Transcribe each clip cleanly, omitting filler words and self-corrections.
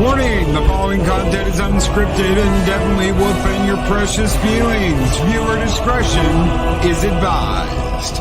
Warning, the following content is unscripted and definitely will offend your precious feelings. Viewer discretion is advised.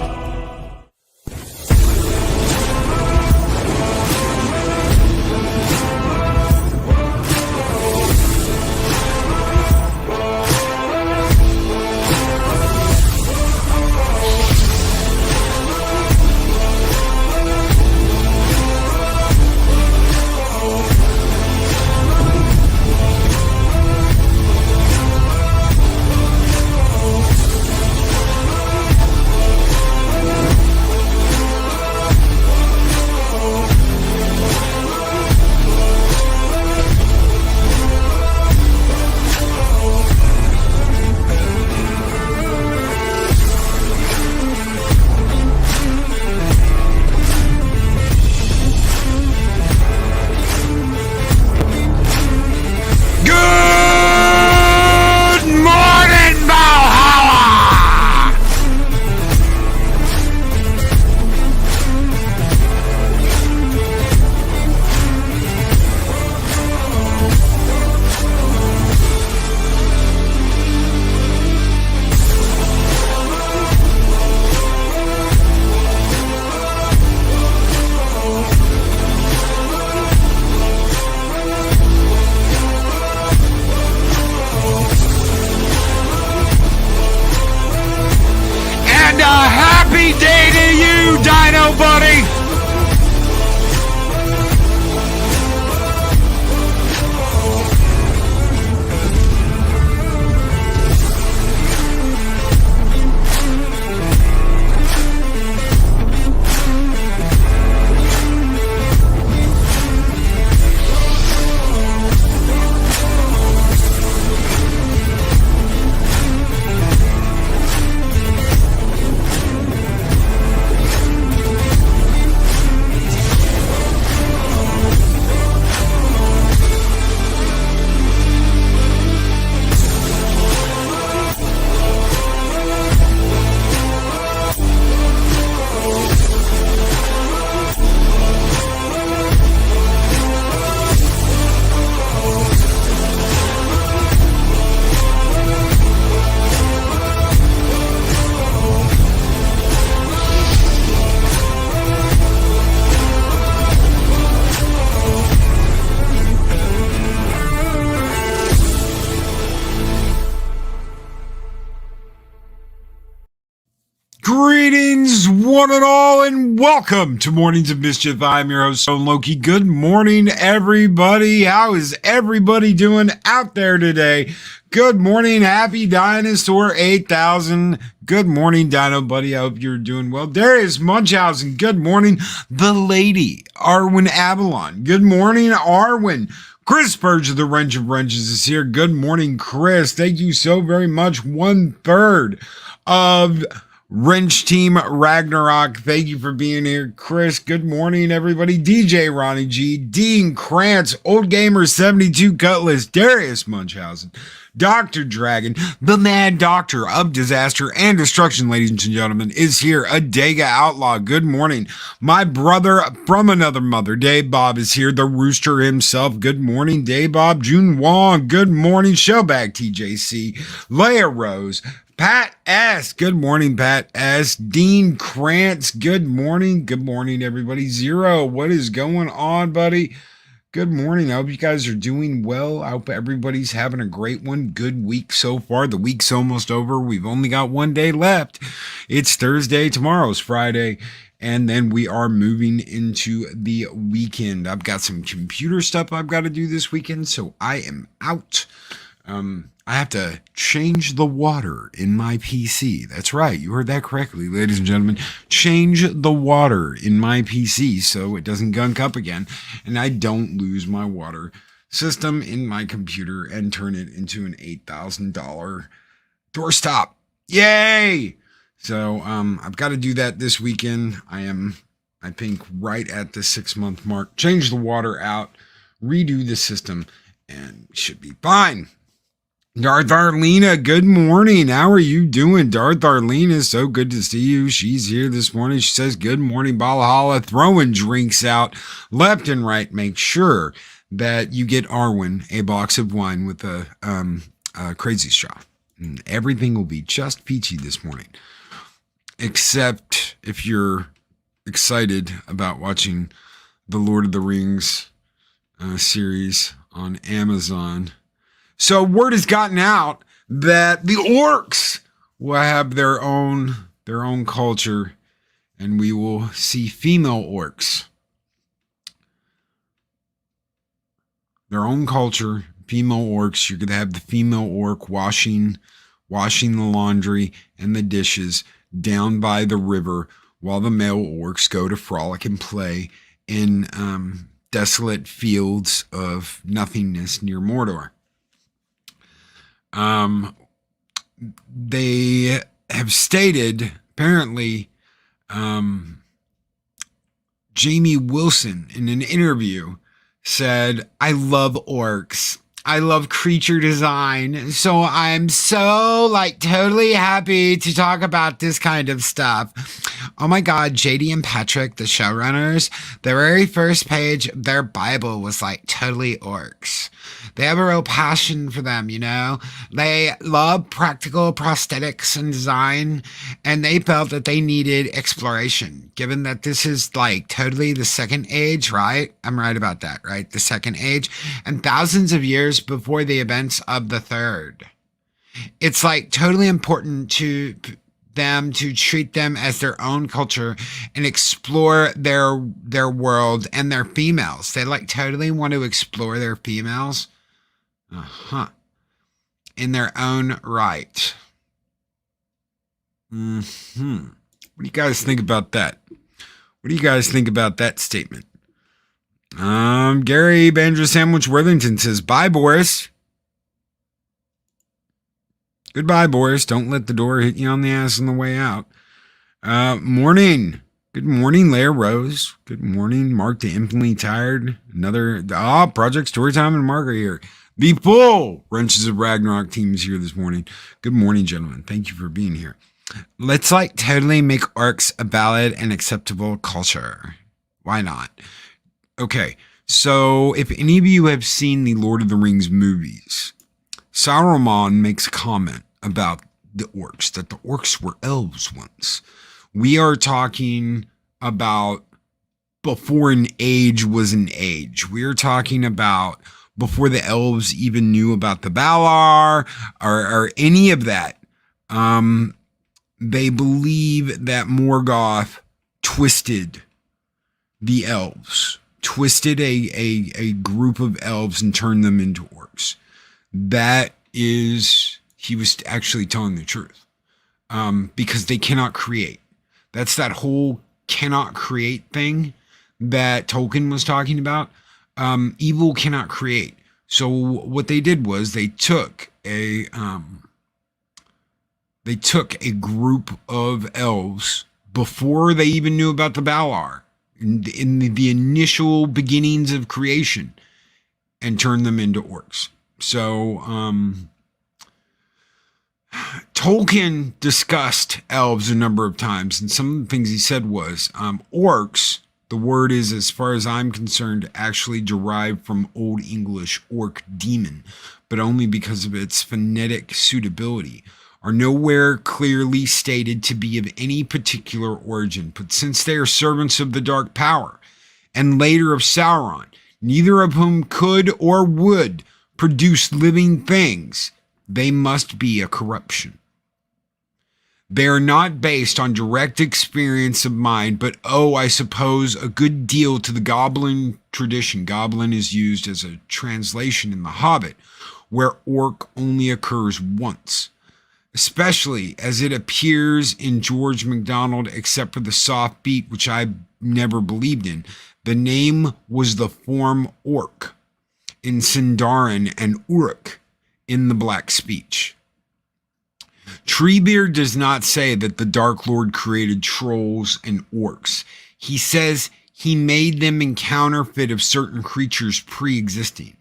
Happy day to you, Dino Buddy! Greetings, one and all, and welcome to Mornings of Mischief. I'm your host, Loki. Good morning, everybody. How is everybody doing out there today? Good morning, Happy Dinosaur 8000. Good morning, Dino Buddy. I hope you're doing well. Darius Munchausen. Good morning, the lady, Arwen Avalon. Good morning, Arwen. Chris Burge of the Wrench of Wrenches is here. Good morning, Chris. Thank you so very much. 1/3 of Wrench Team Ragnarok, thank you for being here. Chris, good morning, everybody. DJ Ronnie G, Dean Krantz, Old Gamer 72 Cutlass, Darius Munchausen, Dr. Dragon, the Mad Doctor of Disaster and Destruction, ladies and gentlemen, is here. Adega Outlaw, good morning. My brother from another mother, Dave Bob, is here. The Rooster himself, good morning. Dave Bob, June Wong, good morning. Shellback TJC, Leia Rose, Pat S. Good morning, Pat S. Dean Krantz. Good morning. Good morning, everybody. Zero. What is going on, buddy? Good morning. I hope you guys are doing well. I hope everybody's having a great one. Good week so far. The week's almost over. We've only got one day left. It's Thursday. Tomorrow's Friday. And then we are moving into the weekend. I've got some computer stuff I've got to do this weekend, so I am out. I have to change the water in my PC. That's right. You heard that correctly, ladies and gentlemen. Change the water in my PC so it doesn't gunk up again and I don't lose my water system in my computer and turn it into an $8,000 doorstop. Yay! So, I've got to do that this weekend. I think, right at the 6-month mark. Change the water out, redo the system, and should be fine. Darth Arlena, good morning. How are you doing? Darth Arlena, so good to see you. She's here this morning. She says, good morning, Valhalla. Throwing drinks out left and right. Make sure that you get Arwen a box of wine with a crazy straw. And everything will be just peachy this morning. Except if you're excited about watching the Lord of the Rings series on Amazon. So word has gotten out that the orcs will have their own culture, and we will see female orcs. Their own culture, female orcs. You're gonna have the female orc washing the laundry and the dishes down by the river, while the male orcs go to frolic and play in desolate fields of nothingness near Mordor. They have stated, apparently, Jamie Wilson in an interview said, "I love orcs. I love creature design. So I'm so totally happy to talk about this kind of stuff." Oh my God, JD and Patrick, the showrunners, the very first page of their Bible was totally orcs. They have a real passion for them, you know? They love practical prosthetics and design, and they felt that they needed exploration, given that this is totally the second age, right? I'm right about that, right? The second age, and thousands of years before the events of the third. It's totally important to them to treat them as their own culture and explore their world and their females. They totally want to explore their females. In their own right. What do you guys think about that? What do you guys think about that statement? Gary Banjo Sandwich Worthington says, "Bye, Boris." Goodbye, Boris. Don't let the door hit you on the ass on the way out. Morning. Good morning, Leia Rose. Good morning, Mark the Infinitely Tired. Another Project Storytime and Mark are here. The full Wrenches of Ragnarok team is here this morning. Good morning, gentlemen. Thank you for being here. Let's totally make orcs a valid and acceptable culture. Why not? Okay, so if any of you have seen the Lord of the Rings movies, Saruman makes a comment about the orcs, that the orcs were elves once. We are talking about before an age was an age. We are talking about before the elves even knew about the Valar or any of that. They believe that Morgoth twisted the elves, twisted a group of elves and turned them into orcs. He was actually telling the truth, because they cannot create. That's that whole cannot create thing that Tolkien was talking about. Evil cannot create. So what they did was they took a group of elves before they even knew about the Valar, in the initial beginnings of creation, and turned them into orcs. So Tolkien discussed elves a number of times, and some of the things he said was orcs. The word is, as far as I'm concerned, actually derived from Old English orc demon, but only because of its phonetic suitability, are nowhere clearly stated to be of any particular origin. But since they are servants of the dark power, and later of Sauron, neither of whom could or would produce living things, they must be a corruption. They are not based on direct experience of mind, but I suppose a good deal to the goblin tradition. Goblin is used as a translation in The Hobbit, where orc only occurs once, especially as it appears in George MacDonald, except for the soft beat, which I never believed in. The name was the form orc in Sindarin and Uruk in the Black Speech. Treebeard does not say that the Dark Lord created trolls and orcs. He says he made them in counterfeit of certain creatures pre-existing.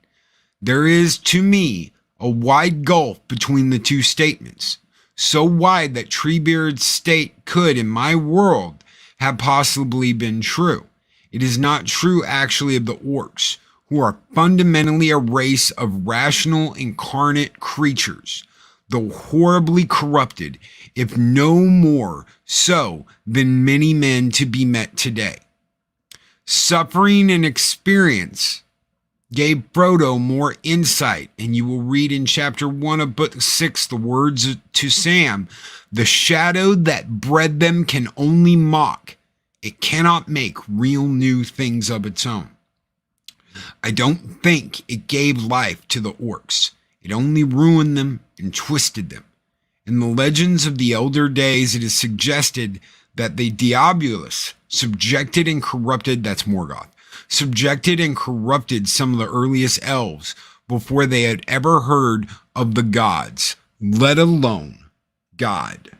There is, to me, a wide gulf between the two statements, so wide that Treebeard's state could, in my world, have possibly been true. It is not true, actually, of the orcs, who are fundamentally a race of rational incarnate creatures, though horribly corrupted, if no more so than many men to be met today. Suffering and experience gave Frodo more insight, and you will read in chapter 1 of book 6 the words to Sam, "The shadow that bred them can only mock. It cannot make real new things of its own." I don't think it gave life to the orcs. It only ruined them and twisted them. In the legends of the elder days, it is suggested that the Diabolus subjected and corrupted, that's Morgoth, subjected and corrupted some of the earliest elves before they had ever heard of the gods, let alone God.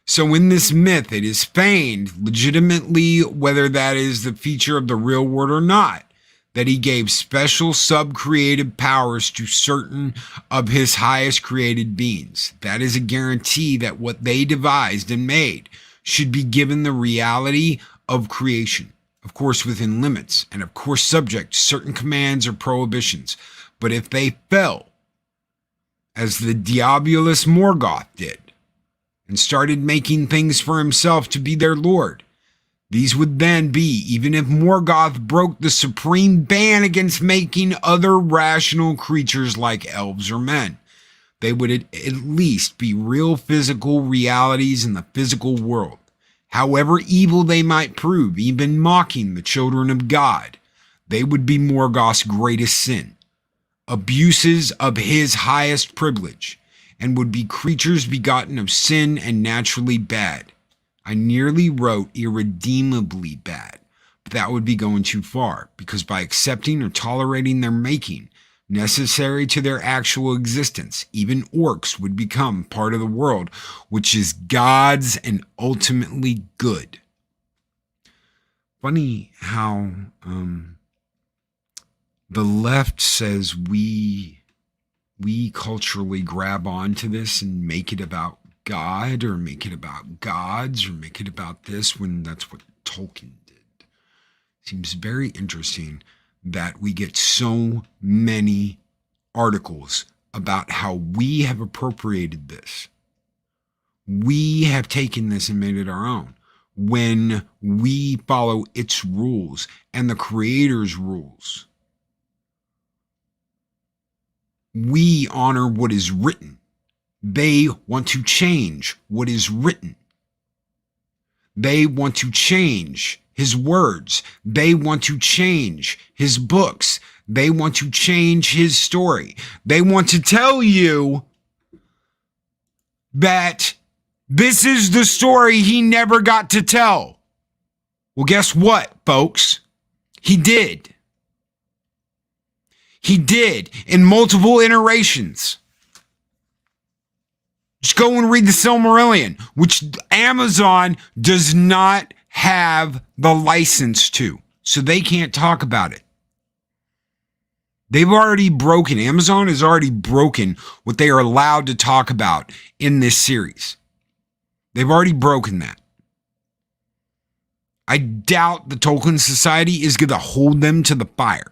So in this myth, it is feigned, legitimately, whether that is the feature of the real world or not, that he gave special sub-creative powers to certain of his highest created beings. That is a guarantee that what they devised and made should be given the reality of creation, of course within limits, and of course subject to certain commands or prohibitions. But if they fell, as the Diabolus Morgoth did, and started making things for himself to be their lord, these would then be, even if Morgoth broke the supreme ban against making other rational creatures like elves or men, they would at least be real physical realities in the physical world. However evil they might prove, even mocking the children of God, they would be Morgoth's greatest sin, abuses of his highest privilege, and would be creatures begotten of sin and naturally bad. I nearly wrote irredeemably bad, but that would be going too far, because by accepting or tolerating their making, necessary to their actual existence, even orcs would become part of the world, which is God's and ultimately good. Funny how the left says we culturally grab onto this and make it about God, or make it about gods, or make it about this, when that's what Tolkien did. Seems very interesting that we get so many articles about how we have appropriated this. We have taken this and made it our own, when we follow its rules and the creator's rules. We honor what is written. They want to change what is written. They want to change his words. They want to change his books. They want to change his story. They want to tell you that this is the story he never got to tell. Well, guess what, folks? He did. He did in multiple iterations. Just go and read the Silmarillion, which Amazon does not have the license to, so they can't talk about it. They've already broken, Amazon has already broken what they are allowed to talk about in this series. They've already broken that. I doubt the Tolkien Society is going to hold them to the fire,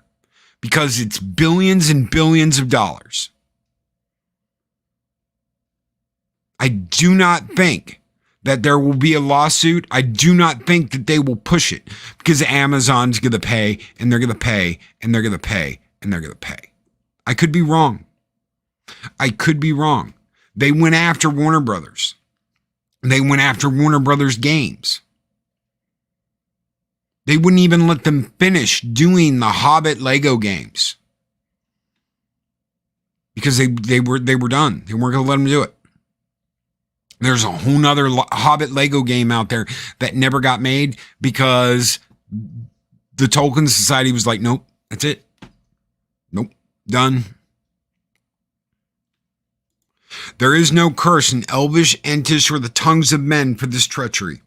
because it's billions and billions of dollars. I do not think that there will be a lawsuit. I do not think that they will push it, because Amazon's going to pay, and they're going to pay, and they're going to pay, and they're going to pay. I could be wrong. I could be wrong. They went after Warner Brothers. They went after Warner Brothers games. They wouldn't even let them finish doing the Hobbit Lego games, because they were done. They weren't going to let them do it. There's a whole nother Hobbit Lego game out there that never got made, because the Tolkien Society was like, nope, that's it. Nope, done. There is no curse in Elvish, Entish, or the tongues of men for this treachery.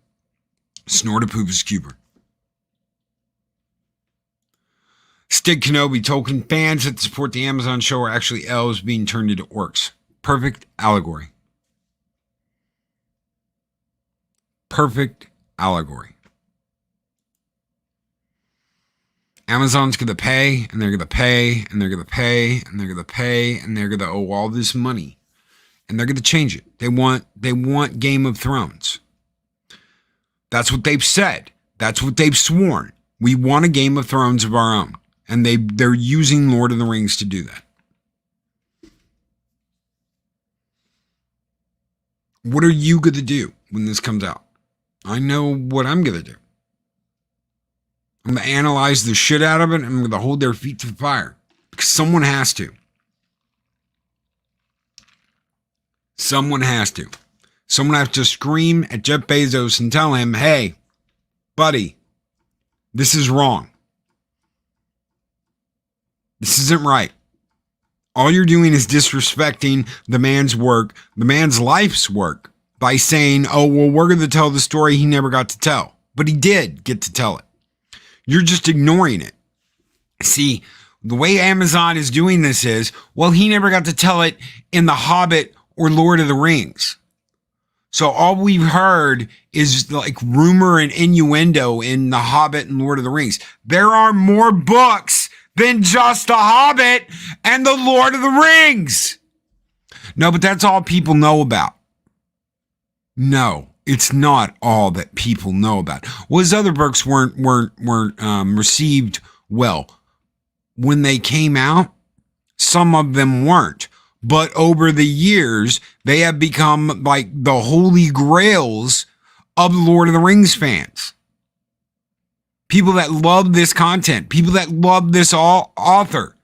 Snortopoovis Cuber. Stig Kenobi, Tolkien fans that support the Amazon show are actually elves being turned into orcs. Perfect allegory. Perfect allegory. Amazon's going to pay, and they're going to pay, and they're going to pay, and they're going to pay, and they're going to owe all this money. And they're going to change it. They want Game of Thrones. That's what they've said. That's what they've sworn. We want a Game of Thrones of our own. And they're using Lord of the Rings to do that. What are you going to do when this comes out? I know what I'm going to do. I'm going to analyze the shit out of it, and I'm going to hold their feet to the fire. Because someone has to. Someone has to. Someone has to scream at Jeff Bezos and tell him, hey, buddy, this is wrong. This isn't right. All you're doing is disrespecting the man's work, the man's life's work, by saying, oh, well, we're going to tell the story he never got to tell. But he did get to tell it. You're just ignoring it. See, the way Amazon is doing this is, well, he never got to tell it in The Hobbit or Lord of the Rings. So all we've heard is like rumor and innuendo in The Hobbit and Lord of the Rings. There are more books than just The Hobbit and the Lord of the Rings. No, but that's all people know about. No, it's not all that people know about. Well, his other books weren't received well. When they came out, some of them weren't. But over the years, they have become like the holy grails of Lord of the Rings fans. People that love this content, people that love this author,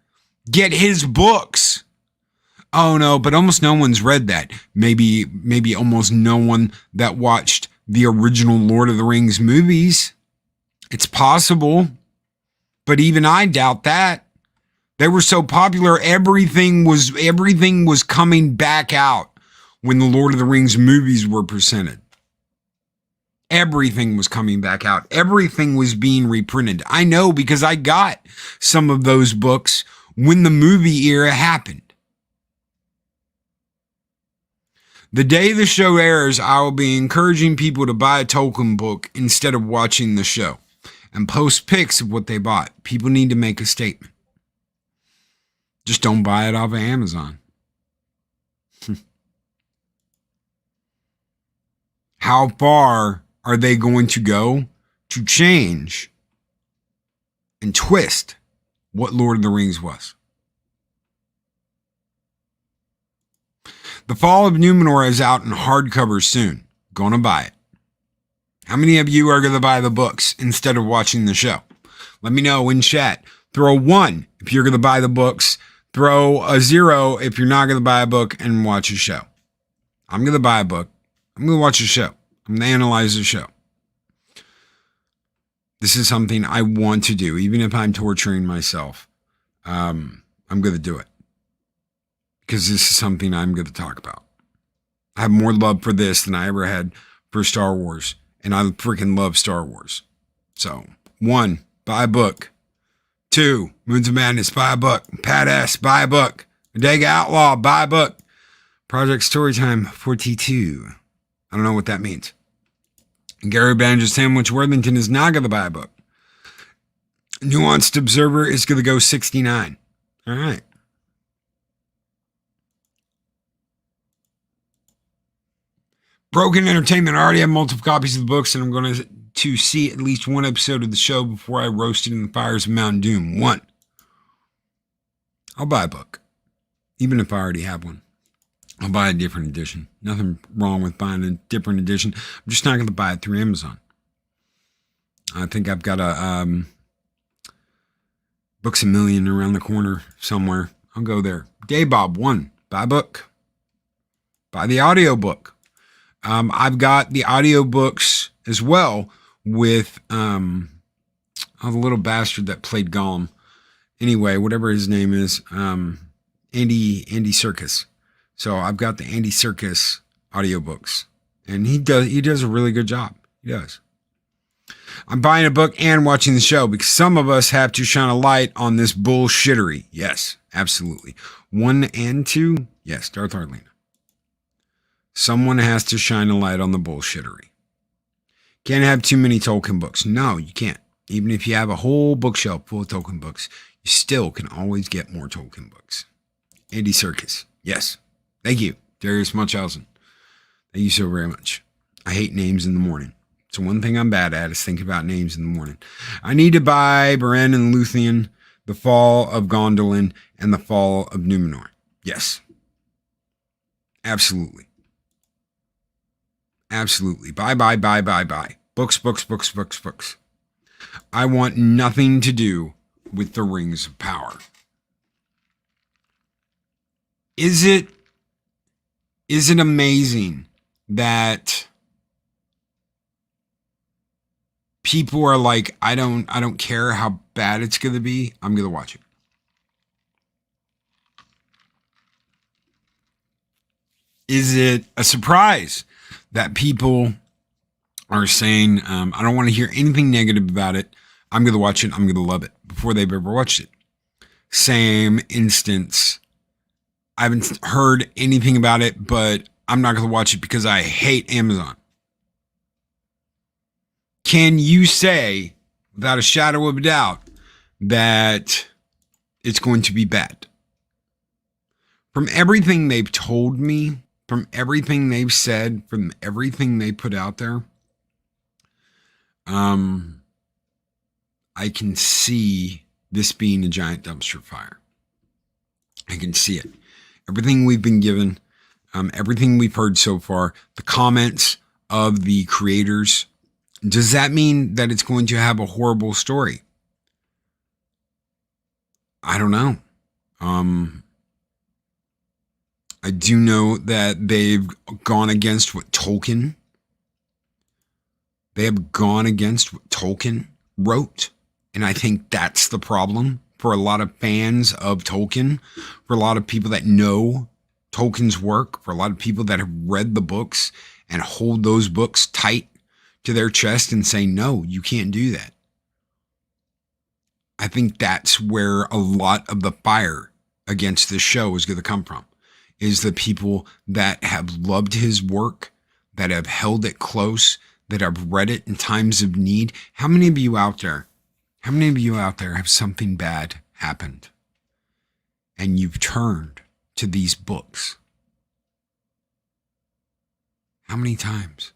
get his books. Oh no, but almost no one's read that. Maybe almost no one that watched the original Lord of the Rings movies. It's possible, but even I doubt that. They were so popular, everything was coming back out when the Lord of the Rings movies were presented. Everything was coming back out. Everything was being reprinted. I know because I got some of those books when the movie era happened. The day the show airs, I will be encouraging people to buy a Tolkien book instead of watching the show and post pics of what they bought. People need to make a statement. Just don't buy it off of Amazon. How far are they going to go to change and twist what Lord of the Rings was? The Fall of Numenor is out in hardcover soon. Gonna buy it. How many of you are going to buy the books instead of watching the show? Let me know in chat. Throw 1 if you're going to buy the books. Throw a 0 if you're not going to buy a book and watch a show. I'm going to buy a book. I'm going to watch a show. I'm going to analyze the show. This is something I want to do, even if I'm torturing myself. I'm going to do it. Because this is something I'm going to talk about. I have more love for this than I ever had for Star Wars. And I freaking love Star Wars. So, 1, buy a book. 2, Moons of Madness, buy a book. Pat S, buy a book. Bodega Outlaw, buy a book. Project Storytime 42. I don't know what that means. Gary Banjo Sandwich Worthington is not going to buy a book. Nuanced Observer is going to go 69. All right. Broken Entertainment. I already have multiple copies of the books, and I'm going to see at least one episode of the show before I roast it in the fires of Mount Doom. 1. I'll buy a book. Even if I already have one. I'll buy a different edition. Nothing wrong with buying a different edition. I'm just not going to buy it through Amazon. I think I've got a Books A Million around the corner somewhere. I'll go there. Daybob 1. Buy a book. Buy the audiobook. I've got the audiobooks as well with the little bastard that played Gollum. Anyway, whatever his name is, Andy Serkis. So I've got the Andy Serkis audiobooks, and he does a really good job. He does. I'm buying a book and watching the show because some of us have to shine a light on this bullshittery. Yes, absolutely. 1 and 2, yes, Darth Arlena. Someone has to shine a light on the bullshittery. Can't have too many Tolkien books. No, you can't. Even if you have a whole bookshelf full of Tolkien books, you still can always get more Tolkien books. Andy Serkis. Yes. Thank you. Darius Munchausen. Thank you so very much. I hate names in the morning. So one thing I'm bad at is thinking about names in the morning. I need to buy Beren and Luthien, The Fall of Gondolin, and The Fall of Numenor. Yes. Absolutely. Absolutely. Buy. Books. I want nothing to do with the Rings of Power. Is it amazing that people are like, I don't care how bad it's going to be. I'm going to watch it. Is it a surprise that people are saying, I don't want to hear anything negative about it. I'm going to watch it. I'm going to love it before they've ever watched it. Same instance. I haven't heard anything about it, but I'm not going to watch it because I hate Amazon. Can you say, without a shadow of a doubt, that it's going to be bad? From everything they've told me, from everything they've said, from everything they put out there, I can see this being a giant dumpster fire. I can see it. Everything we've been given, everything we've heard so far, the comments of the creators, does that mean that it's going to have a horrible story? I don't know. I do know that they've gone against what Tolkien. They have gone against what Tolkien wrote. And I think that's the problem for a lot of fans of Tolkien, for a lot of people that know Tolkien's work, for a lot of people that have read the books and hold those books tight to their chest and say, no, you can't do that. I think that's where a lot of the fire against this show is going to come from, is the people that have loved his work, that have held it close, that have read it in times of need. How many of you out there have something bad happened and you've turned to these books? How many times?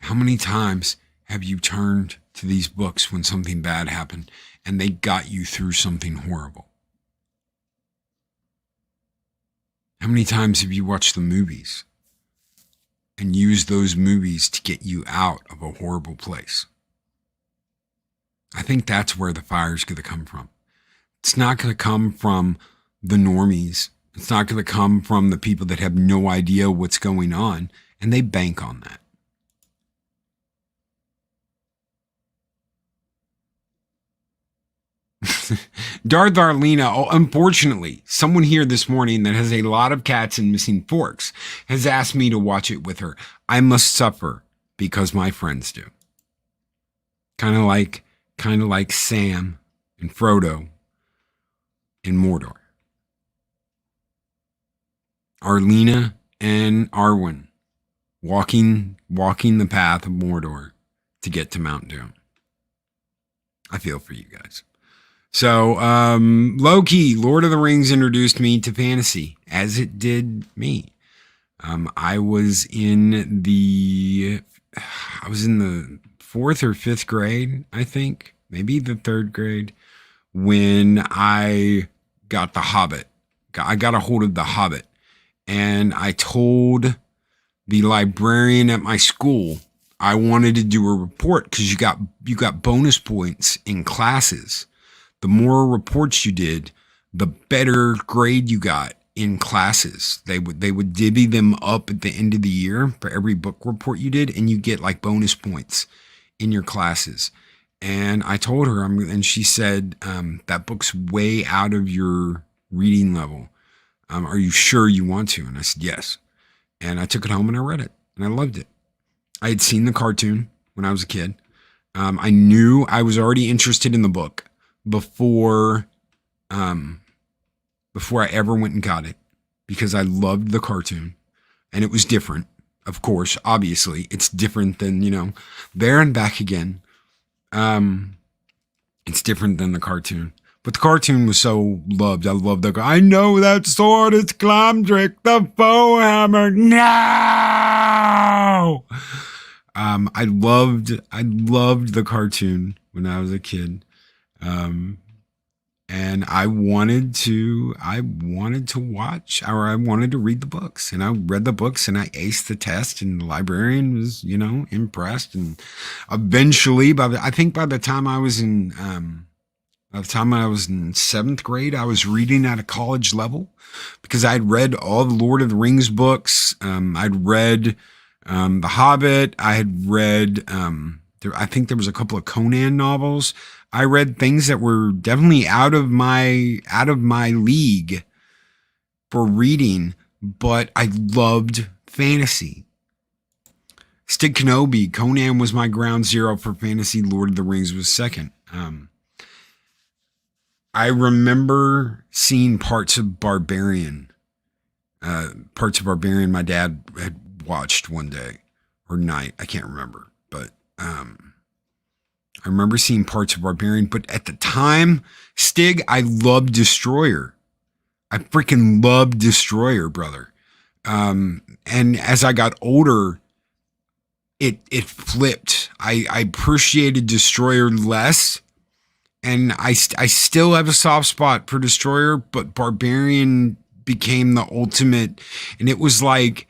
How many times have you turned to these books when something bad happened and they got you through something horrible? How many times have you watched the movies and used those movies to get you out of a horrible place? I think that's where the fire is going to come from. It's not going to come from the normies. It's not going to come from the people that have no idea what's going on, and they bank on that. Darth Arlena, unfortunately, someone here this morning that has a lot of cats and missing forks has asked me to watch it with her. I must suffer because my friends do. Kind of like Sam and Frodo in Mordor. Arlena and Arwen walking the path of Mordor to get to Mount Doom. I feel for you guys. So, Loki, Lord of the Rings introduced me to fantasy, as it did me. I was in the 4th or 5th grade, I think, maybe the 3rd grade, when I got The Hobbit. I got a hold of The Hobbit, and I told the librarian at my school I wanted to do a report because you got bonus points in classes. The more reports you did, the better grade you got in classes. They would divvy them up at the end of the year for every book report you did, and you get like bonus points in your classes. And I told her, and she said, that book's way out of your reading level. Are you sure you want to? And I said, yes. And I took it home and I read it, and I loved it. I had seen the cartoon when I was a kid. I knew I was already interested in the book before I ever went and got it, because I loved the cartoon and it was different. Of course, obviously, it's different than, There and Back Again. It's different than the cartoon. But the cartoon was so loved. I loved the I know that sword is Glamdrick, the foe hammer. No! I loved the cartoon when I was a kid. And I wanted to watch, or I wanted to read the books, and I read the books and I aced the test, and the librarian was, impressed. And eventually by the time I was in, seventh grade, I was reading at a college level because I'd read all the Lord of the Rings books. I'd read, The Hobbit. I had read, I think there was a couple of Conan novels. I read things that were definitely out of my league for reading, but I loved fantasy. Stig Kenobi, Conan was my ground zero for fantasy. Lord of the Rings was second. I remember seeing parts of Barbarian. My dad had watched one day or night. I can't remember, but I remember seeing parts of Barbarian, but at the time, Stig, I loved Destroyer. I freaking loved Destroyer, brother. And as I got older, it flipped. I appreciated Destroyer less, and I still have a soft spot for Destroyer, but Barbarian became the ultimate. And it was like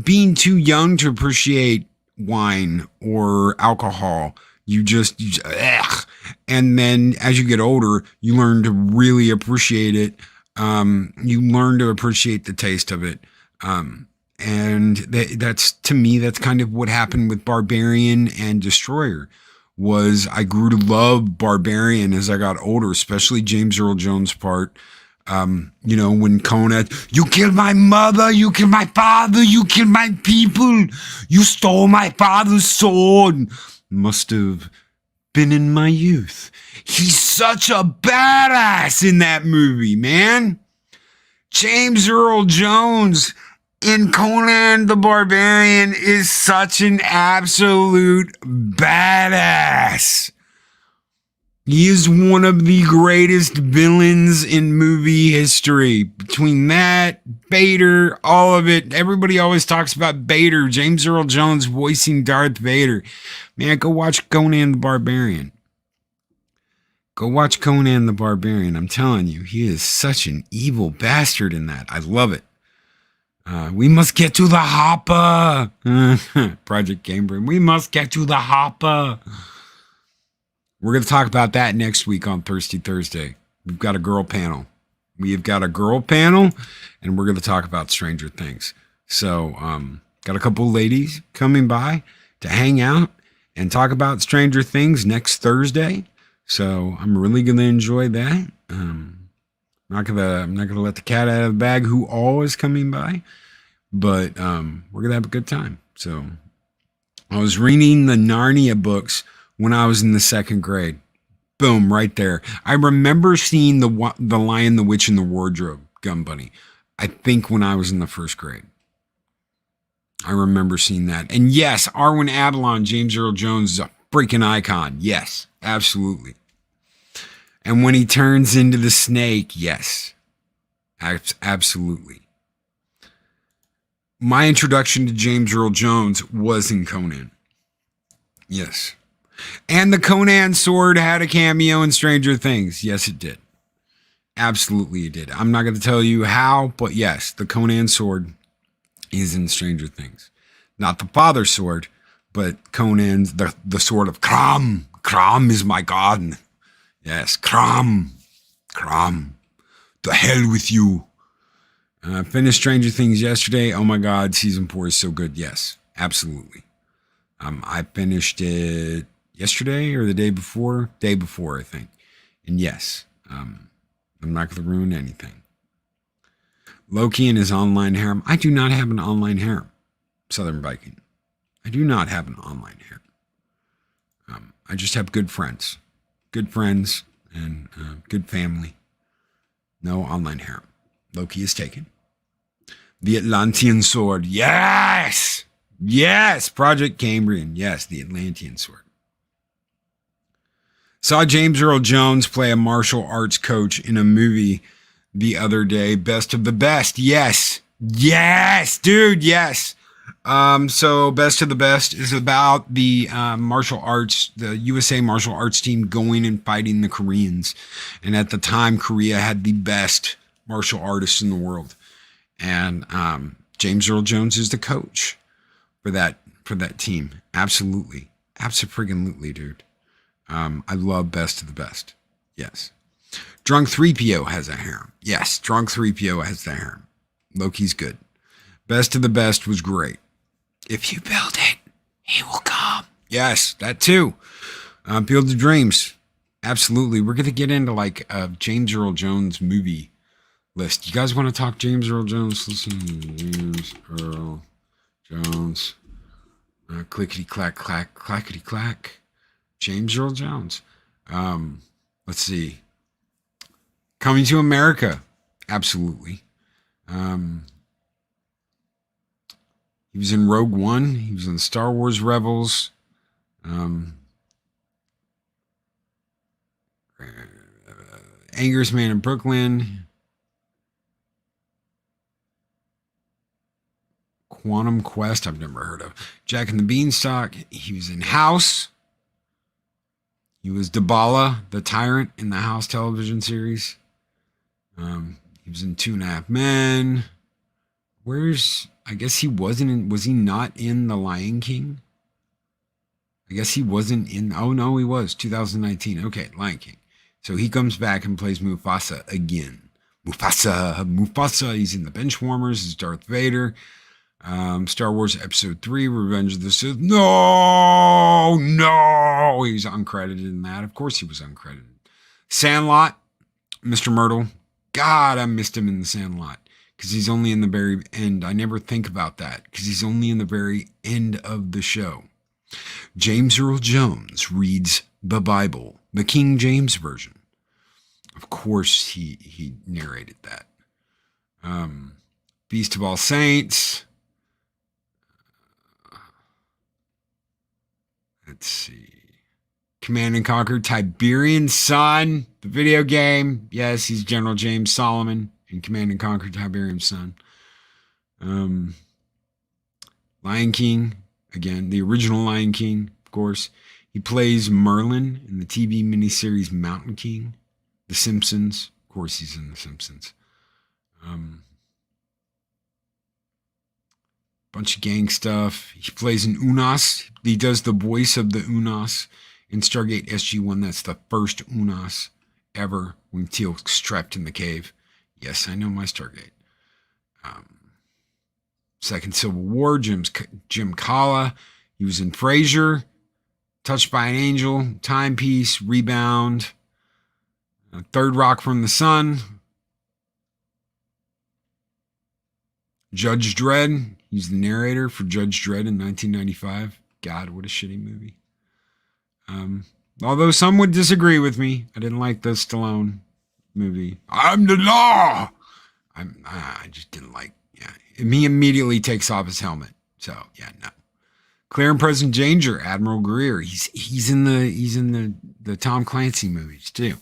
being too young to appreciate wine or alcohol. You just ugh. And then as you get older, you learn to really appreciate it. You learn to appreciate the taste of it. And that's, to me, that's kind of what happened with Barbarian and Destroyer. Was I grew to love Barbarian as I got older, especially James Earl Jones' part. When Conan, you killed my mother, you killed my father, you killed my people, you stole my father's sword. Must have been in my youth. He's such a badass in that movie, man. James Earl Jones in Conan the Barbarian is such an absolute badass. He is one of the greatest villains in movie history. Between that, Vader, all of it. Everybody always talks about Vader. James Earl Jones voicing Darth Vader. Man, go watch Conan the Barbarian. Go watch Conan the Barbarian. I'm telling you, he is such an evil bastard in that. I love it. We must get to the hopper. Project Gamebrain. We must get to the hopper. We're going to talk about that next week on Thirsty Thursday. We've got a girl panel. And we're going to talk about Stranger Things. So, got a couple ladies coming by to hang out and talk about Stranger Things next Thursday. So, I'm really going to enjoy that. I'm not gonna let the cat out of the bag who all is coming by, but we're gonna have a good time. So, I was reading the Narnia books when I was in the second grade. Boom, right there. I remember seeing the Lion, the Witch, and the Wardrobe, Gum Bunny. I think when I was in the first grade. I remember seeing that. And yes, Arwen Avalon, James Earl Jones is a freaking icon. Yes, absolutely. And when he turns into the snake, yes, absolutely. My introduction to James Earl Jones was in Conan. Yes. And the Conan sword had a cameo in Stranger Things. Yes, it did. Absolutely it did. I'm not going to tell you how, but yes, the Conan sword is in Stranger Things. Not the father sword, but Conan's, the sword of Crom. Crom is my god. Yes, Crom. Crom. The hell with you. Finished Stranger Things yesterday. Oh my god, season 4 is so good. Yes, absolutely. I finished it yesterday or the day before? Day before, I think. And yes, I'm not going to ruin anything. Loki and his online harem. I do not have an online harem. Southern Viking. I do not have an online harem. I just have good friends. Good friends and good family. No online harem. Loki is taken. The Atlantean Sword. Yes! Yes! Project Cambrian. Yes, the Atlantean Sword. Saw James Earl Jones play a martial arts coach in a movie the other day. Best of the Best. Yes. Yes, dude. Yes. So Best of the Best is about the martial arts, the USA martial arts team going and fighting the Koreans. And at the time, Korea had the best martial artists in the world. And James Earl Jones is the coach for that team. Absolutely. Absolutely, dude. I love Best of the Best. Yes. Drunk 3PO has a harem. Yes, Drunk 3PO has the harem. Loki's good. Best of the Best was great. If you build it, he will come. Yes, that too. Field of Dreams. Absolutely. We're going to get into like a James Earl Jones movie list. You guys want to talk James Earl Jones? Listen, James Earl Jones. Clickety clack clack clackety clack. James Earl Jones. Let's see. Coming to America. Absolutely. He was in Rogue One. He was in Star Wars Rebels. Angriest Man in Brooklyn. Quantum Quest, I've never heard of. Jack and the Beanstalk. He was in House. He was Dabala, the tyrant in the House television series. He was in 2.5 Men. I guess he wasn't in, was he not in The Lion King? I guess he wasn't in, oh no, he was, 2019. Okay, Lion King. So he comes back and plays Mufasa again. Mufasa, he's in The Benchwarmers, he's Darth Vader. Star Wars Episode 3, Revenge of the Sith. No, he was uncredited in that. Of course he was uncredited. Sandlot, Mr. Myrtle. God, I missed him in the Sandlot because he's only in the very end. I never think about that because he's only in the very end of the show. James Earl Jones reads the Bible, the King James Version. Of course he narrated that. Feast of All Saints. Let's see. Command and Conquer, Tiberian Sun, the video game. Yes, he's General James Solomon in Command and Conquer, Tiberian Sun. Lion King, again, the original Lion King, of course. He plays Merlin in the TV miniseries Mountain King. The Simpsons, of course he's in The Simpsons. Bunch of gang stuff. He plays an Unas. He does the voice of the Unas in Stargate SG-1. That's the first Unas ever when Teal'c's trapped in the cave. Yes, I know my Stargate. Second Civil War, Jim Kala. He was in Frasier, Touched by an Angel, Timepiece, Rebound, Third Rock from the Sun, Judge Dredd. He's the narrator for Judge Dredd in 1995. God, what a shitty movie. Although some would disagree with me. I didn't like the Stallone movie. I'm the law. I just didn't like, yeah. He immediately takes off his helmet. So, yeah, no. Clear and Present Danger, Admiral Greer. He's in the Tom Clancy movies too.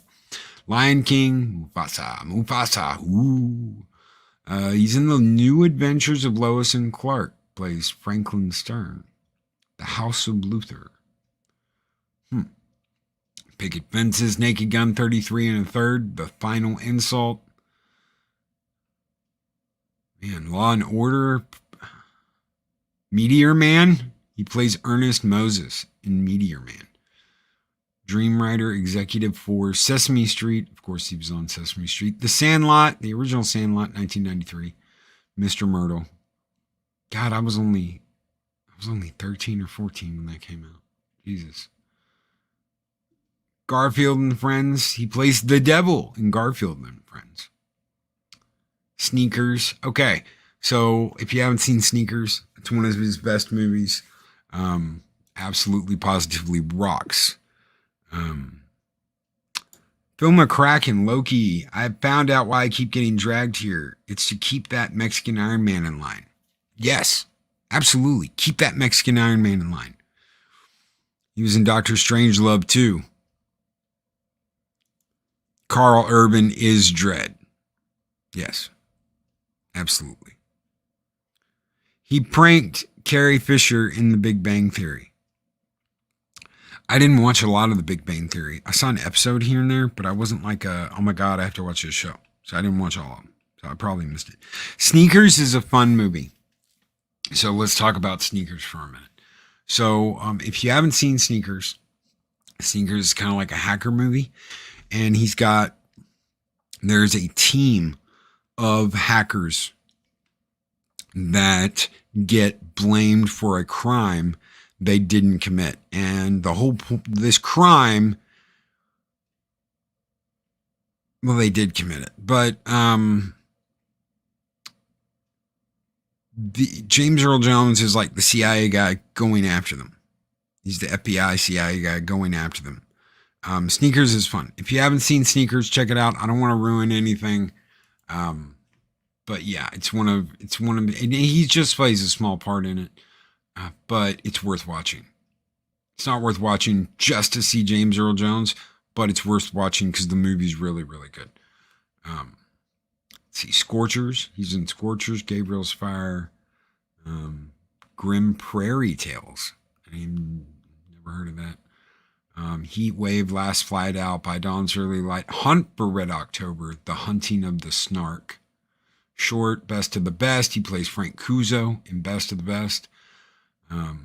Lion King, Mufasa. Ooh. He's in the New Adventures of Lois and Clark. Plays Franklin Stern. The House of Luther. Picket Fences, Naked Gun 33 1/3, The Final Insult. Man, Law and Order. Meteor Man. He plays Ernest Moses in Meteor Man. Dream Writer, executive for Sesame Street. Of course, he was on Sesame Street. The Sandlot, the original Sandlot, 1993. Mr. Myrtle. God, I was only 13 or 14 when that came out. Jesus. Garfield and Friends. He plays the devil in Garfield and Friends. Sneakers. Okay, so if you haven't seen Sneakers, it's one of his best movies. Absolutely, positively rocks. Phil McCracken, Loki. I found out why I keep getting dragged here. It's to keep that Mexican Iron Man in line. Yes, absolutely. Keep that Mexican Iron Man in line. He was in Doctor Strangelove too. Carl Urban is Dredd. Yes, absolutely. He pranked Carrie Fisher in The Big Bang Theory. I didn't watch a lot of The Big Bang Theory. I saw an episode here and there, but I wasn't like, oh my God, I have to watch this show. So I didn't watch all of them. So I probably missed it. Sneakers is a fun movie. So let's talk about Sneakers for a minute. So if you haven't seen Sneakers, Sneakers is kind of like a hacker movie. And there's a team of hackers that get blamed for a crime they didn't commit. And this crime, well, they did commit it, but James Earl Jones is like the CIA guy going after them. He's the FBI CIA guy going after them. Sneakers is fun. If you haven't seen Sneakers, check it out. I don't want to ruin anything. But yeah, it's one of, he just plays a small part in it. But it's worth watching. It's not worth watching just to see James Earl Jones, but it's worth watching because the movie's really, really good. Let's see, Scorchers. He's in Scorchers, Gabriel's Fire, Grim Prairie Tales. I never heard of that. Heat Wave, Last Flight Out, By Dawn's Early Light, Hunt for Red October, The Hunting of the Snark. Short, Best of the Best. He plays Frank Cuso in Best of the Best. Let's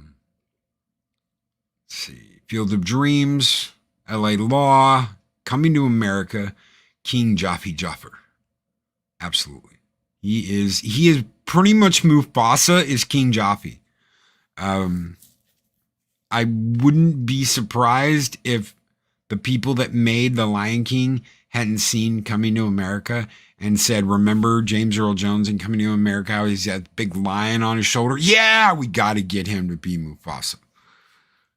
see, Field of Dreams, L.A. Law, Coming to America, King Jafar. Absolutely. He is pretty much Mufasa is King Jafar. I wouldn't be surprised if the people that made The Lion King hadn't seen Coming to America and said, remember James Earl Jones in Coming to America, how he's that big lion on his shoulder? Yeah, we got to get him to be Mufasa.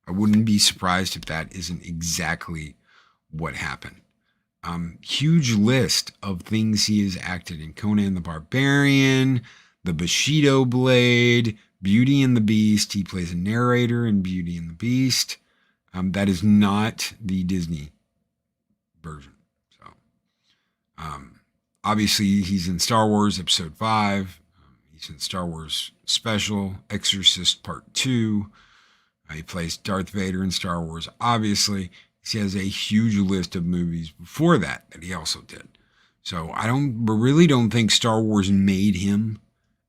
I wouldn't be surprised if that isn't exactly what happened. Huge list of things he has acted in: Conan the Barbarian, The Bushido Blade, Beauty and the Beast. He plays a narrator in Beauty and the Beast. That is not the Disney version. So, obviously, he's in Star Wars Episode 5. He's in Star Wars Special, Exorcist Part 2. He plays Darth Vader in Star Wars, obviously. He has a huge list of movies before that he also did. So I really don't think Star Wars made him.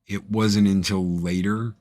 It wasn't until later.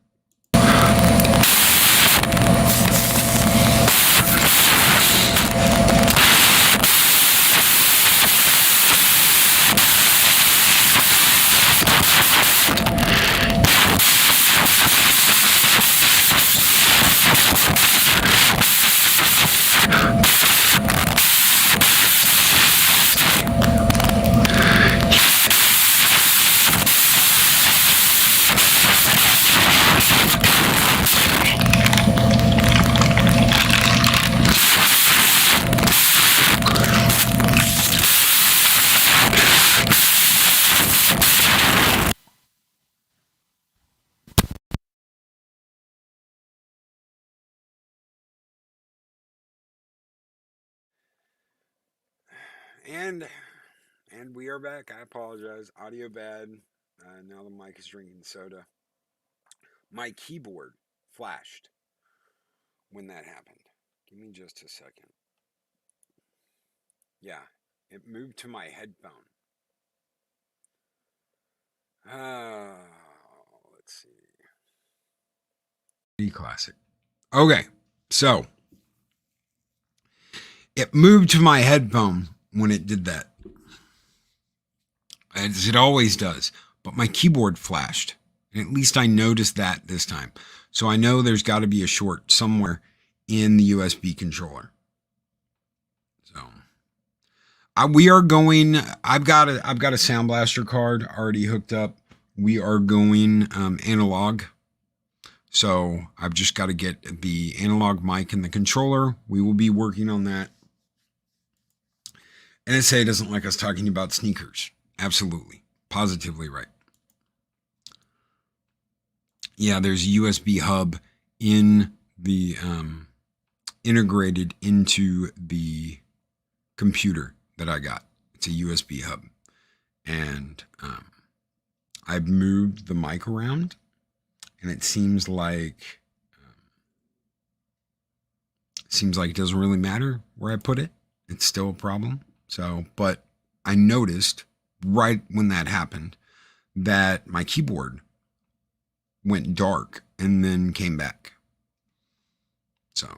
And we are back. I apologize. Audio bad. Now the mic is drinking soda. My keyboard flashed when that happened. Give me just a second. Yeah, it moved to my headphone. Let's see. D classic. Okay, so it moved to my headphone when it did that, as it always does. But my keyboard flashed, and at least I noticed that this time. So I know there's got to be a short somewhere in the USB controller. So we are going. I've got a Sound Blaster card already hooked up. We are going analog. So I've just got to get the analog mic and the controller. We will be working on that NSA doesn't like us talking about sneakers. Absolutely. Positively right. Yeah, there's a USB hub in the integrated into the computer that I got. It's a USB hub. And I've moved the mic around, and it seems like it doesn't really matter where I put it. It's still a problem. So, but I noticed right when that happened that my keyboard went dark and then came back. So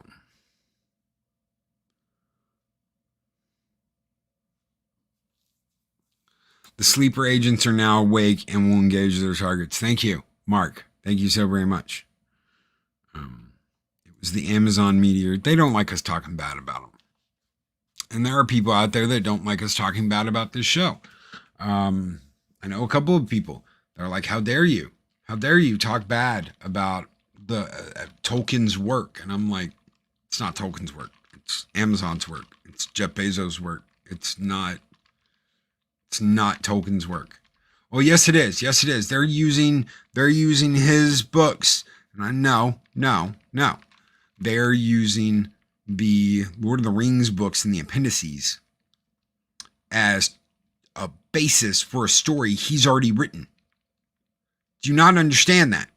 the sleeper agents are now awake and will engage their targets. Thank you, Mark. Thank you so very much. It was the Amazon meteor. They don't like us talking bad about them. And there are people out there that don't like us talking bad about this show. I know a couple of people that are like, how dare you? How dare you talk bad about the Tolkien's work? And I'm like, it's not Tolkien's work. It's Amazon's work. It's Jeff Bezos' work. It's not Tolkien's work. Well, yes, it is. Yes, it is. They're using his books. And I no. They're using the Lord of the Rings books and the appendices as a basis for a story he's already written. Do you not understand that?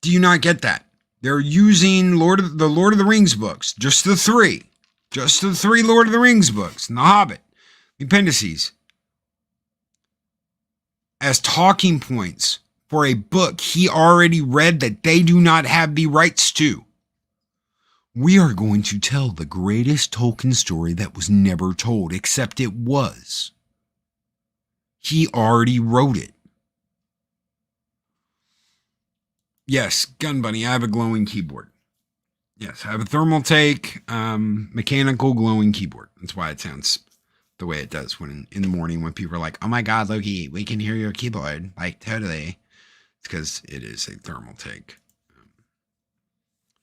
Do you not get that? They're using the Lord of the Rings books, just the three Lord of the Rings books, and The Hobbit, the appendices, as talking points for a book he already read that they do not have the rights to. We are going to tell the greatest Tolkien story that was never told, except it was. He already wrote it. Yes, Gun Bunny, I have a glowing keyboard. Yes, I have a Thermaltake mechanical glowing keyboard. That's why it sounds the way it does when in the morning when people are like, oh my God, Loki, we can hear your keyboard. Like, totally. It's because it is a Thermaltake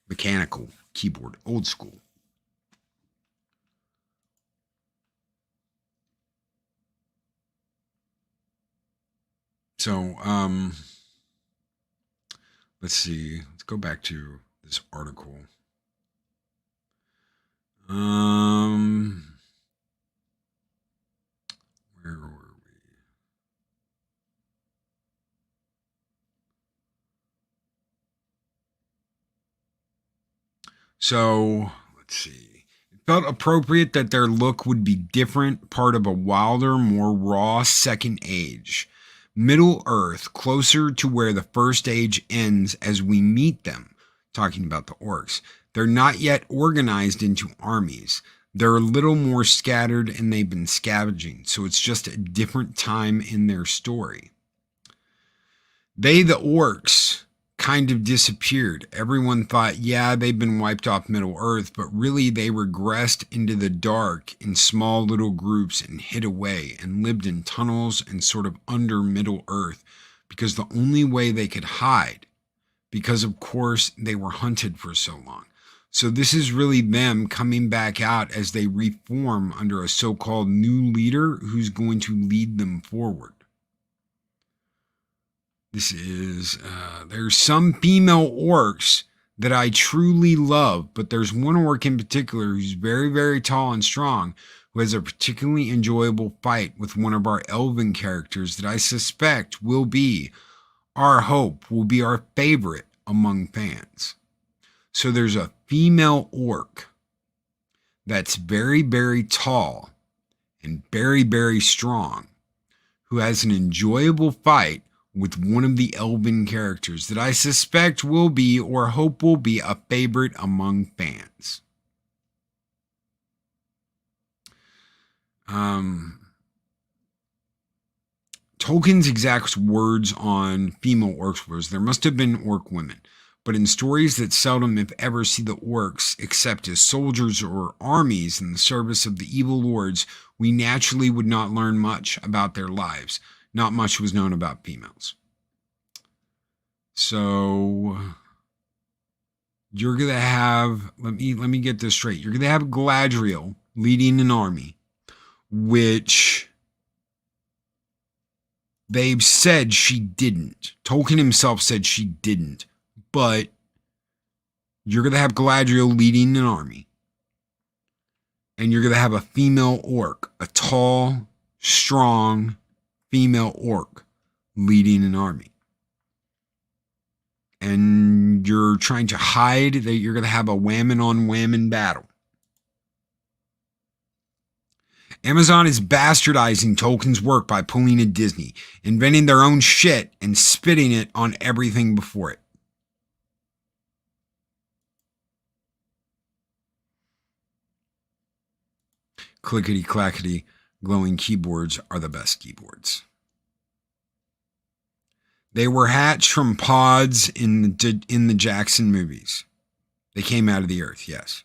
mechanical keyboard, old school. So, let's see. Let's go back to this article. Where were we? So, let's see. It felt appropriate that their look would be different, part of a wilder, more raw second age. Middle Earth, closer to where the first age ends as we meet them, talking about the orcs. They're not yet organized into armies. They're a little more scattered and they've been scavenging, so it's just a different time in their story. They, the orcs, kind of disappeared. Everyone thought, yeah, they've been wiped off Middle Earth, but really they regressed into the dark in small little groups and hid away and lived in tunnels and sort of under Middle Earth because the only way they could hide, because of course they were hunted for so long. So this is really them coming back out as they reform under a so-called new leader who's going to lead them forward. This is, there's some female orcs that I truly love, but there's one orc in particular who's very, very tall and strong, who has a particularly enjoyable fight with one of our elven characters that I suspect will be our hope, will be our favorite among fans. So there's a female orc that's very, very tall and very, very strong, who has an enjoyable fight with one of the elven characters that I suspect will be or hope will be a favorite among fans. Tolkien's exact words on female orcs was, there must have been orc women, but in stories that seldom if ever see the orcs except as soldiers or armies in the service of the evil lords, we naturally would not learn much about their lives. Not much was known about females. So you're going to have, let me get this straight. You're going to have Galadriel leading an army, which they've said she didn't. Tolkien himself said she didn't. But you're going to have Galadriel leading an army. And you're going to have a female orc, a tall, strong female orc leading an army. And you're trying to hide that you're going to have a whammon on whammon battle. Amazon is bastardizing Tolkien's work by pulling a Disney, inventing their own shit and spitting it on everything before it. Clickety clackety, glowing keyboards are the best keyboards. They were hatched from pods in the Jackson movies. They came out of the earth, yes.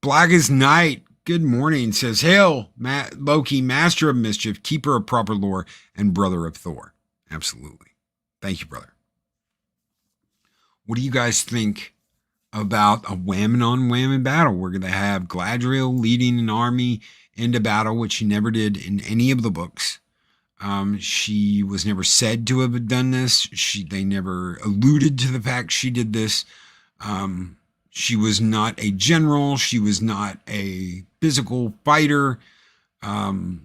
Black as Night, good morning, says, Hail, Loki, master of mischief, keeper of proper lore, and brother of Thor. Absolutely. Thank you, brother. What do you guys think about a whammon on whammon battle? We're going to have Galadriel leading an army into battle, which she never did in any of the books. She was never said to have done this. They never alluded to the fact she did this. She was not a general. She was not a physical fighter. Wow.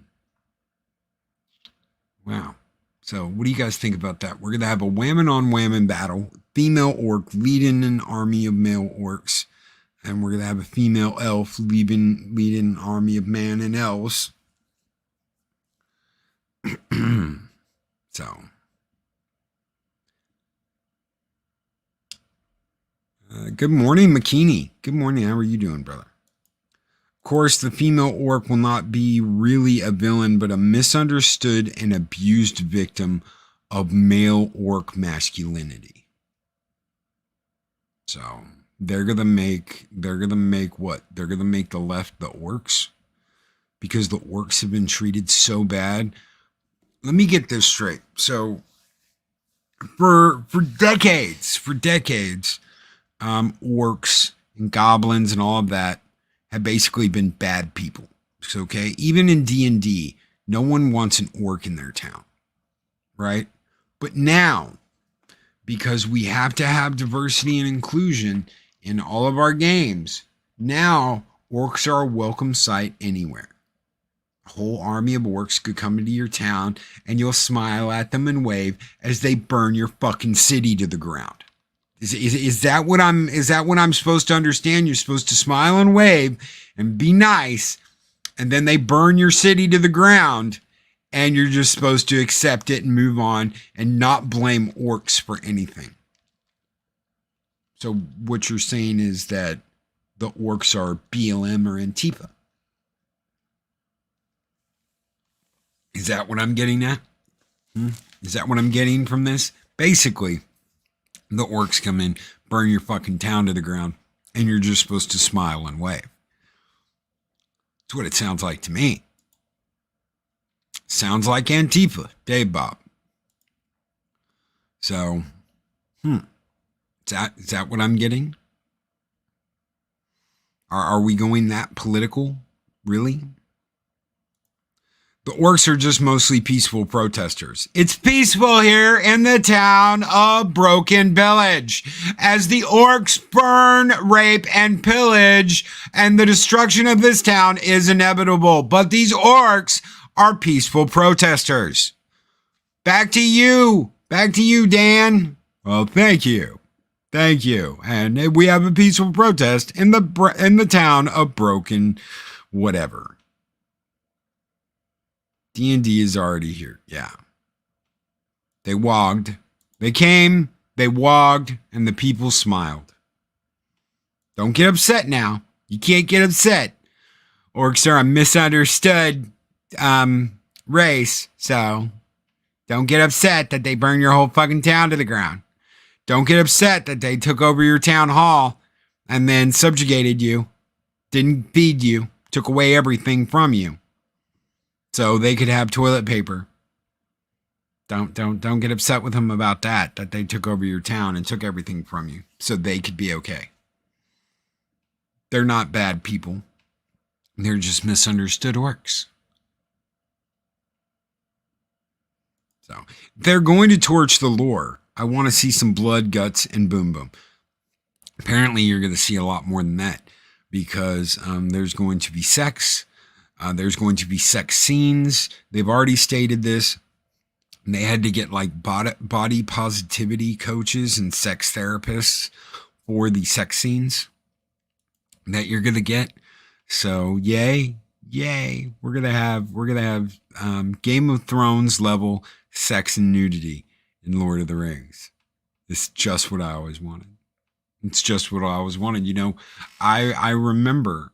So what do you guys think about that? We're going to have a whammon on whammon battle. Female orc leading an army of male orcs. And we're going to have a female elf leading an army of man and elves. So. Good morning, McKinney. Good morning. How are you doing, brother? Of course, the female orc will not be really a villain, but a misunderstood and abused victim of male orc masculinity. So they're gonna make what? They're gonna make the left the orcs because the orcs have been treated so bad. Let me get this straight. So for decades, orcs and goblins and all of that have basically been bad people. So, okay, even in D&D, no one wants an orc in their town, right? But now, because we have to have diversity and inclusion in all of our games, now orcs are a welcome sight anywhere. A whole army of orcs could come into your town and you'll smile at them and wave as they burn your fucking city to the ground. Is that what I'm supposed to understand? You're supposed to smile and wave and be nice, and then they burn your city to the ground, and you're just supposed to accept it and move on and not blame orcs for anything. So what you're saying is that the orcs are BLM or Antifa. Is that what I'm getting at? Is that what I'm getting from this? Basically, the orcs come in, burn your fucking town to the ground, and you're just supposed to smile and wave. That's what it sounds like to me. Sounds like Antifa, Dave Bob. So, is that what I'm getting? Are we going that political? Really? The orcs are just mostly peaceful protesters. It's peaceful here in the town of Broken Village as the orcs burn, rape, and pillage, and the destruction of this town is inevitable. But these orcs are peaceful protesters. Back to you, Dan. Well, thank you. Thank you. And we have a peaceful protest in the town of Broken whatever. D&D is already here. Yeah. They wogged. They came, they wogged, and the people smiled. Don't get upset now. You can't get upset. Orcs are a misunderstood race, so don't get upset that they burned your whole fucking town to the ground. Don't get upset that they took over your town hall and then subjugated you, didn't feed you, took away everything from you. So they could have toilet paper. Don't get upset with them about that they took over your town and took everything from you so they could be okay. They're not bad people. They're just misunderstood orcs. So they're going to torch the lore. I want to see some blood, guts, and boom boom. Apparently, you're going to see a lot more than that because there's going to be sex. There's going to be sex scenes. They've already stated this. They had to get like body positivity coaches and sex therapists for the sex scenes that you're going to get. So yay. We're going to have Game of Thrones level sex and nudity in Lord of the Rings. It's just what I always wanted. It's just what I always wanted. You know, I remember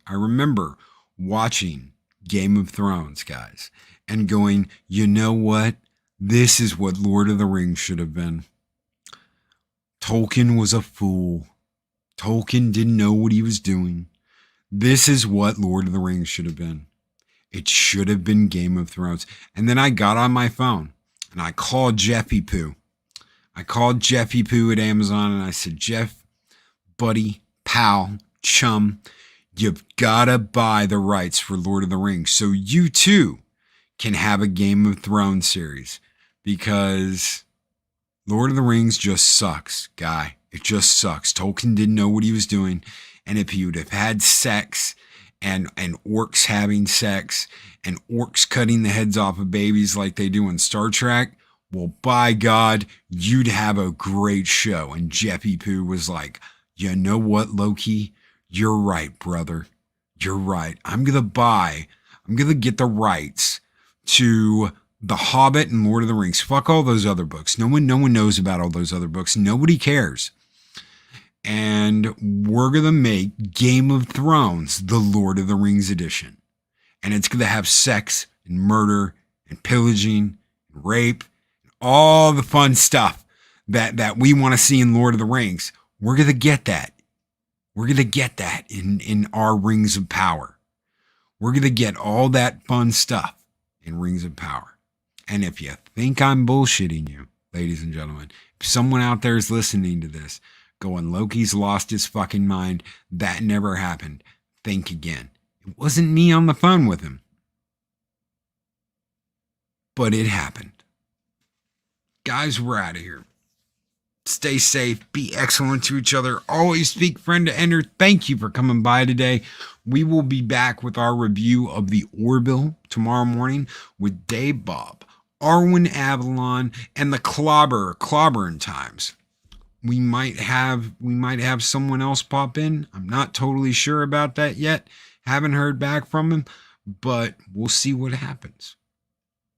watching Game of Thrones, guys, and going, you know what? This is what Lord of the Rings should have been. Tolkien was a fool. Tolkien didn't know what he was doing. This is what Lord of the Rings should have been. It should have been Game of Thrones. And then I got on my phone and I called Jeffy Poo. I called Jeffy Poo at Amazon and I said, Jeff, buddy, pal, chum, you've got to buy the rights for Lord of the Rings so you too can have a Game of Thrones series, because Lord of the Rings just sucks, guy. It just sucks. Tolkien didn't know what he was doing. And if he would have had sex and orcs having sex and orcs cutting the heads off of babies like they do in Star Trek, well, by God, you'd have a great show. And Jeffy Poo was like, you know what, Loki? You're right, brother. You're right. I'm going to get the rights to The Hobbit and Lord of the Rings. Fuck all those other books. No one knows about all those other books. Nobody cares. And we're going to make Game of Thrones the Lord of the Rings edition. And it's going to have sex and murder and pillaging and rape and all the fun stuff that we want to see in Lord of the Rings. We're going to get that. We're going to get that in our Rings of Power. We're going to get all that fun stuff in Rings of Power. And if you think I'm bullshitting you, ladies and gentlemen, if someone out there is listening to this going, Loki's lost his fucking mind, that never happened, think again. It wasn't me on the phone with him. But it happened. Guys, we're out of here. Stay safe, be excellent to each other, always speak friend to ender. Thank you for coming by today. We will be back with our review of the Orville tomorrow morning with Dave Bob, Arwen Avalon, and the Clobbering Times. We might have someone else pop in. I'm not totally sure about that yet. Haven't heard back from him, but we'll see what happens.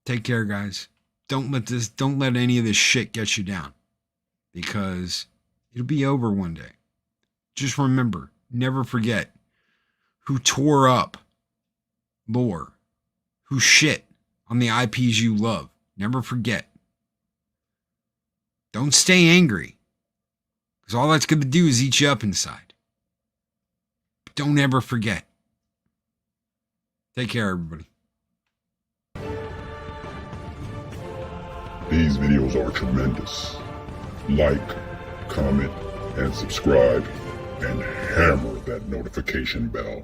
Take care, guys. Don't let any of this shit get you down, because it'll be over one day. Just remember, never forget who tore up lore, who shit on the IPs you love. Never forget. Don't stay angry, because all that's going to do is eat you up inside. But don't ever forget. Take care, everybody. These videos are tremendous. Like, comment, and subscribe, and hammer that notification bell.